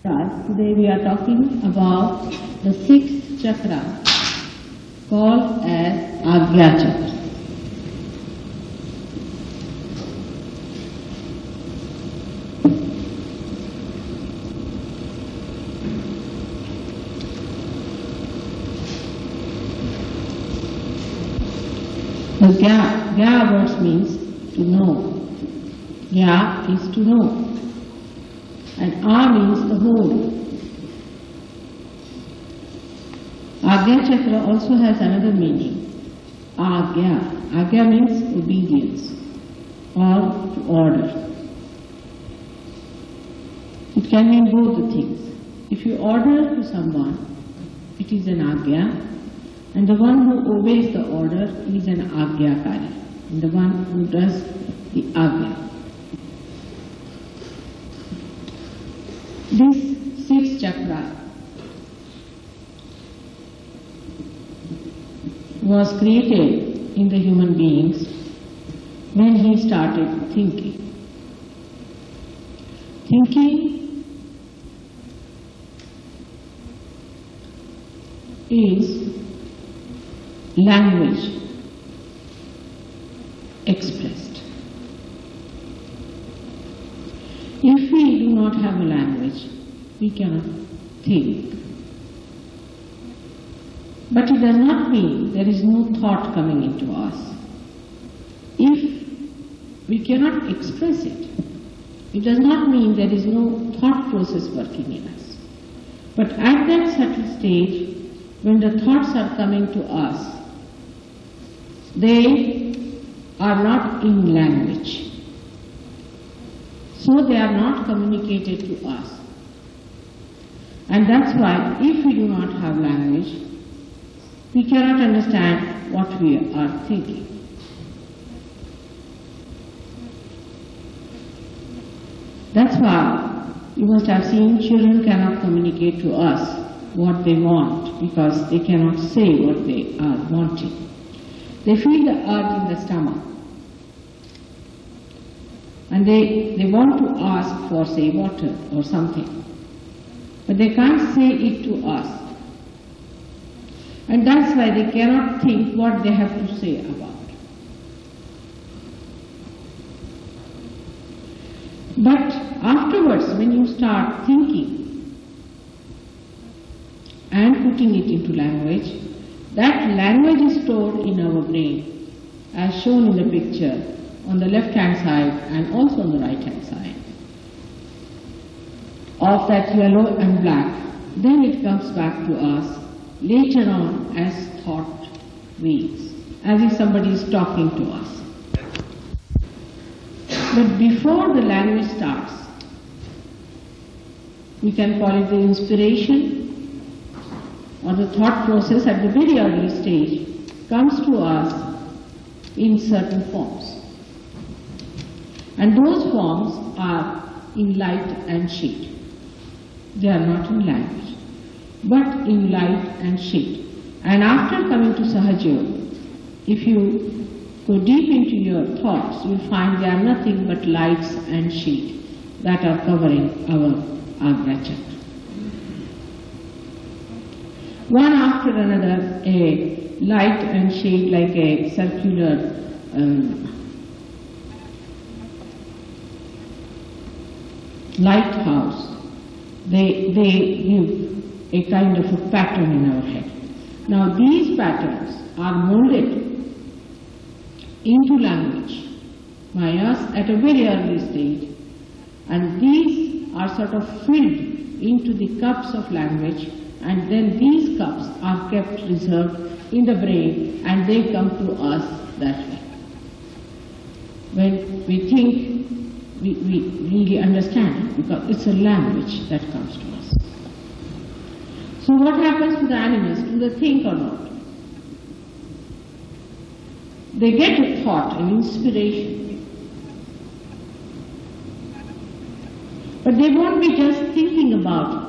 Today we are talking about the sixth chakra called as Agya Chakra. The Gya words means to know. Gya is to know. And A means the whole. Agya Chakra also has another meaning. Agya. Agya means obedience or to order. It can mean both the things. If you order to someone, it is an Agya, and the one who obeys the order is an Agyakari, and the one who does the Agya. This sixth chakra was created in the human beings when he started thinking. Thinking is language expressed. If we do not have a language, we cannot think. But it does not mean there is no thought coming into us. If we cannot express it, it does not mean there is no thought process working in us. But at that certain stage, when the thoughts are coming to us, they are not in language. So they are not communicated to us. And that's why if we do not have language, we cannot understand what we are thinking. That's why you must have seen children cannot communicate to us what they want because they cannot say what they are wanting. They feel the urge in the stomach and they want to ask for, say, water or something, but they can't say it to us. And that's why they cannot think what they have to say about. But afterwards, when you start thinking and putting it into language, that language is stored in our brain, as shown in the picture on the left-hand side and also on the right-hand side of that yellow and black. Then it comes back to us later on as thought waves, as if somebody is talking to us. But before the language starts, we can call it the inspiration or the thought process at the very early stage comes to us in certain forms. And those forms are in light and shade. They are not in language, but in light and shade. And after coming to Sahaja, if you go deep into your thoughts, you will find they are nothing but lights and shade that are covering our Agya Chakra. One after another, a light and shade like a circular lighthouse, they give a kind of a pattern in our head. Now these patterns are molded into language by us at a very early stage, and these are sort of filled into the cups of language, and then these cups are kept reserved in the brain and they come to us that way. When we think, we really understand it because it's a language that comes to us. So what happens to the animals? Do they think or not? They get a thought, an inspiration. But they won't be just thinking about it.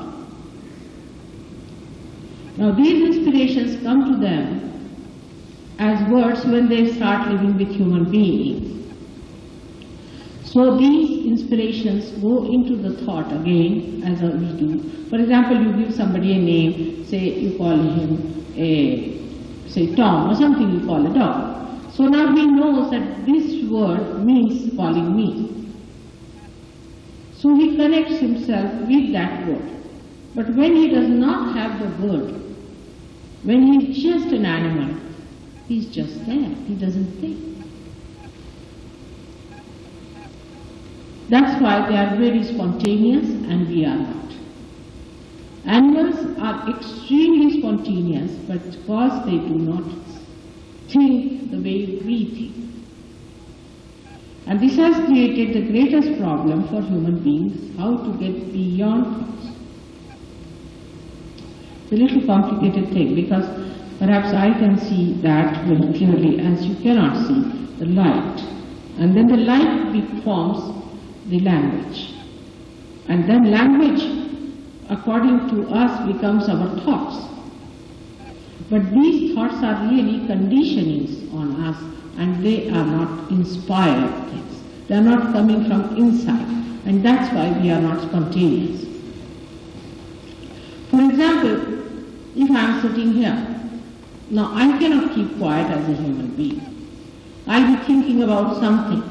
Now these inspirations come to them as words when they start living with human beings. So these inspirations go into the thought again as we do. For example, you give somebody a name, say you call him say Tom or something you call a dog. So now he knows that this word means calling me. So he connects himself with that word. But when he does not have the word, when he is just an animal, he is just there, he doesn't think. That's why they are very spontaneous and we are not. Animals are extremely spontaneous, but because they do not think the way we think. And this has created the greatest problem for human beings, how to get beyond thoughts. It's a little complicated thing because perhaps I can see that very clearly as you cannot see the light. And then the light forms the language. And then language, according to us, becomes our thoughts. But these thoughts are really conditionings on us, and they are not inspired things. They are not coming from inside, and that's why we are not spontaneous. For example, if I am sitting here, now I cannot keep quiet as a human being. I'll be thinking about something.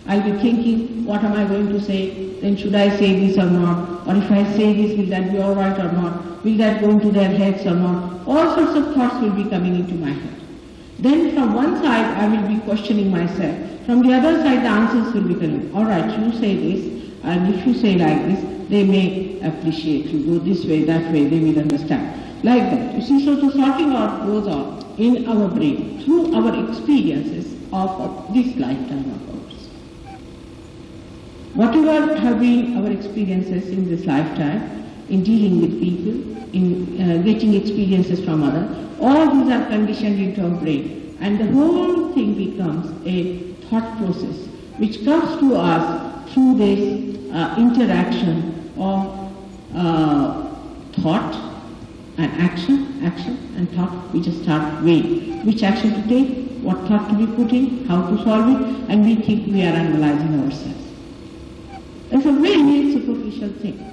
I'll be thinking, what am I going to say? Then should I say this or not? Or if I say this, will that be all right or not? Will that go into their heads or not? All sorts of thoughts will be coming into my head. Then from one side, I will be questioning myself. From the other side, the answers will be coming. All right, you say this, and if you say like this, they may appreciate you. Go this way, that way, they will understand. Like that. You see, so the sorting out goes on in our brain through our experiences of this lifetime of ours. Whatever have been our experiences in this lifetime, in dealing with people, in getting experiences from others, all these are conditioned into our brain. And the whole thing becomes a thought process, which comes to us through this interaction of thought and action and thought. We just start weighing which action to take, what thought to be put in, how to solve it, and we think we are analyzing ourselves. It's a very superficial thing.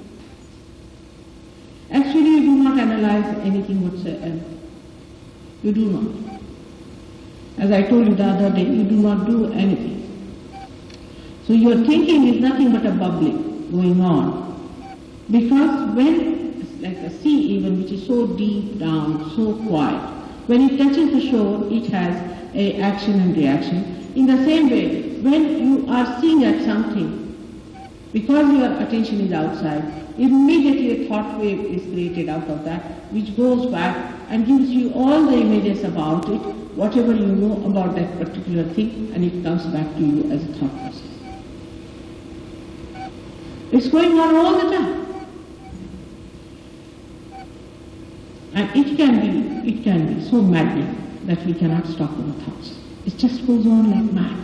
Actually, you do not analyze anything whatsoever. You do not. As I told you the other day, you do not do anything. So your thinking is nothing but a bubbling going on. Because when, like a sea even, which is so deep down, so quiet, when it touches the shore, it has a action and reaction. In the same way, when you are seeing at something, because your attention is outside, immediately a thought wave is created out of that, which goes back and gives you all the images about it, whatever you know about that particular thing, and it comes back to you as a thought process. It's going on all the time. And it can be so maddening that we cannot stop our thoughts. It just goes on like mad.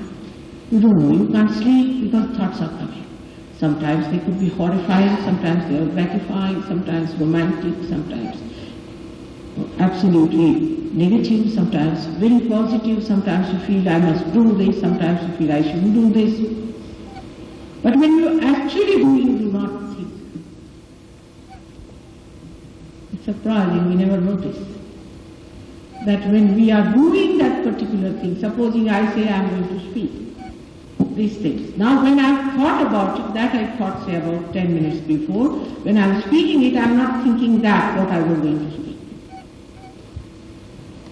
You don't know, you can't sleep because thoughts are coming. Sometimes they could be horrifying, sometimes they are gratifying, sometimes romantic, sometimes absolutely negative, sometimes very positive, sometimes you feel I must do this, sometimes you feel I shouldn't do this. But when you actually do, you do not think. It's surprising, we never notice that when we are doing that particular thing, supposing I say I am going to speak, these things. Now when I have thought about it, that I thought say about 10 minutes before, when I am speaking it, I am not thinking that what I was going to speak.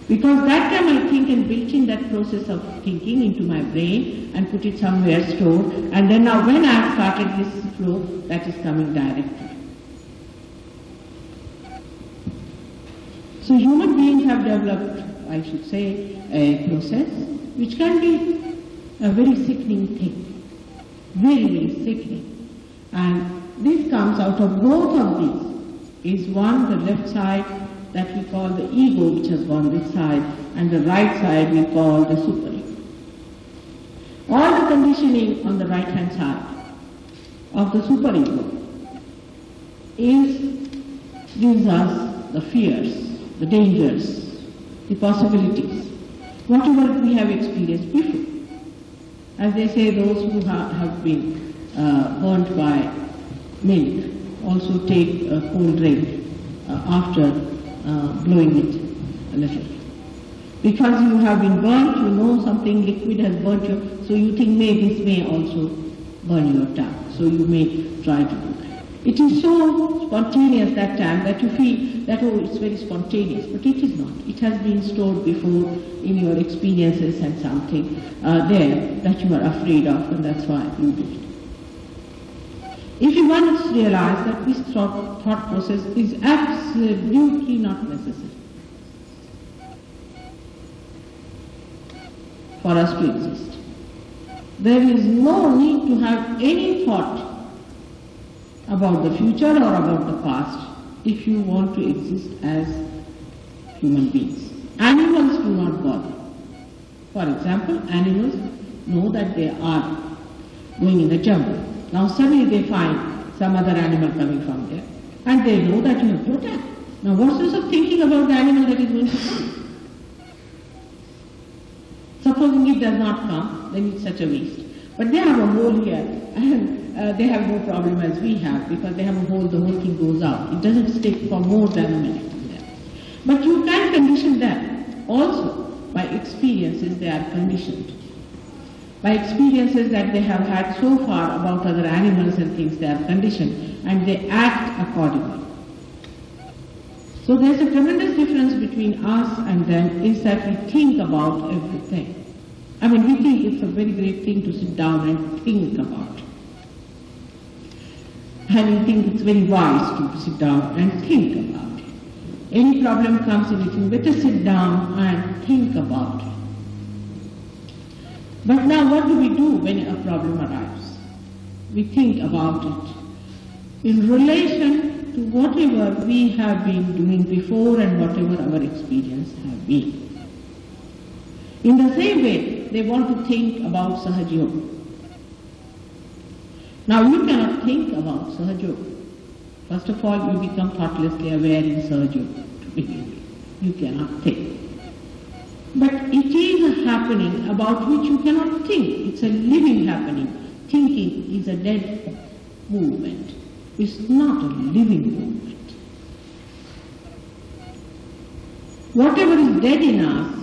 Because that time I think and built in that process of thinking into my brain and put it somewhere stored, and then now when I have started this flow, that is coming directly. So human beings have developed, I should say, a process which can be a very sickening thing, very, very sickening. And this comes out of both of these. Is one, the left side that we call the ego, which has gone this side, and the right side we call the super-ego. All the conditioning on the right-hand side of the super-ego gives us the fears, the dangers, the possibilities, whatever we have experienced before. As they say, those who have been burnt by milk also take a cold drink after blowing it a little. Because you have been burnt, you know something liquid has burnt you, so you think this may also burn your tongue. So you may try to do that. It is so spontaneous that time that you feel that, oh, it's very spontaneous, but it is not. It has been stored before in your experiences and something there that you are afraid of, and that's why you do it. If you once realize that this thought process is absolutely not necessary for us to exist, there is no need to have any thought about the future or about the past if you want to exist as human beings. Animals do not bother. For example, animals know that they are going in the jungle. Now suddenly they find some other animal coming from there, and they know that you have to attack. Now what's the use of thinking about the animal that is going to come? Supposing it does not come, then it's such a waste. But they have a hole here, and they have no problem as we have, because they have a hole, the whole thing goes out. It doesn't stick for more than a minute in there. But you can condition them also by experiences they are conditioned. By experiences that they have had so far about other animals and things, they are conditioned, and they act accordingly. So there's a tremendous difference between us and them, is that we think about everything. I mean, we think it's a very great thing to sit down and think about. And we think it's very wise to sit down and think about it. Any problem comes in, we think, better sit down and think about it. But now what do we do when a problem arrives? We think about it in relation to whatever we have been doing before and whatever our experience have been. In the same way, they want to think about Sahaja Yoga. Now you cannot think about Sahaja Yoga. First of all, you become thoughtlessly aware in Sahaja Yoga to begin with. You cannot think. But it is a happening about which you cannot think. It's a living happening. Thinking is a dead movement. It's not a living movement. Whatever is dead in us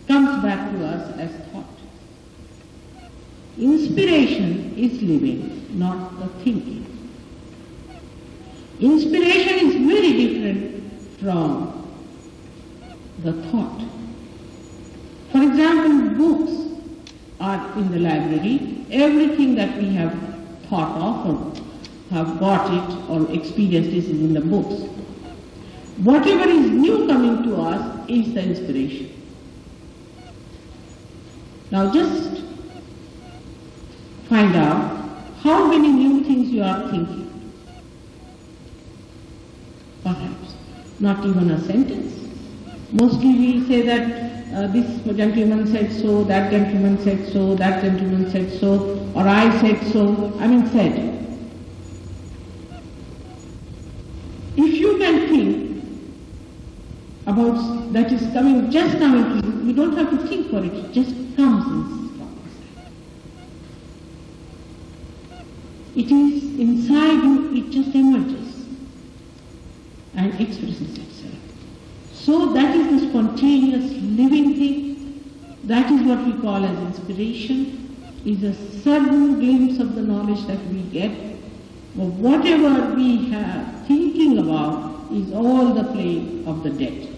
comes back to us as thought. Inspiration is living, not the thinking. Inspiration is very different from the thought. For example, books are in the library. Everything that we have thought of or have got it or experienced is in the books. Whatever is new coming to us is the inspiration. Now just find out how many new things you are thinking. Perhaps not even a sentence. Mostly we say that this gentleman said so, that gentleman said so, that gentleman said so, or I said so, said. If you can think about that is coming, just coming to you, you don't have to think for it, it just comes in. It is inside you, it just emerges and expresses itself. So that is the spontaneous living thing. That is what we call as inspiration, is a sudden glimpse of the knowledge that we get. But whatever we have thinking about is all the play of the dead.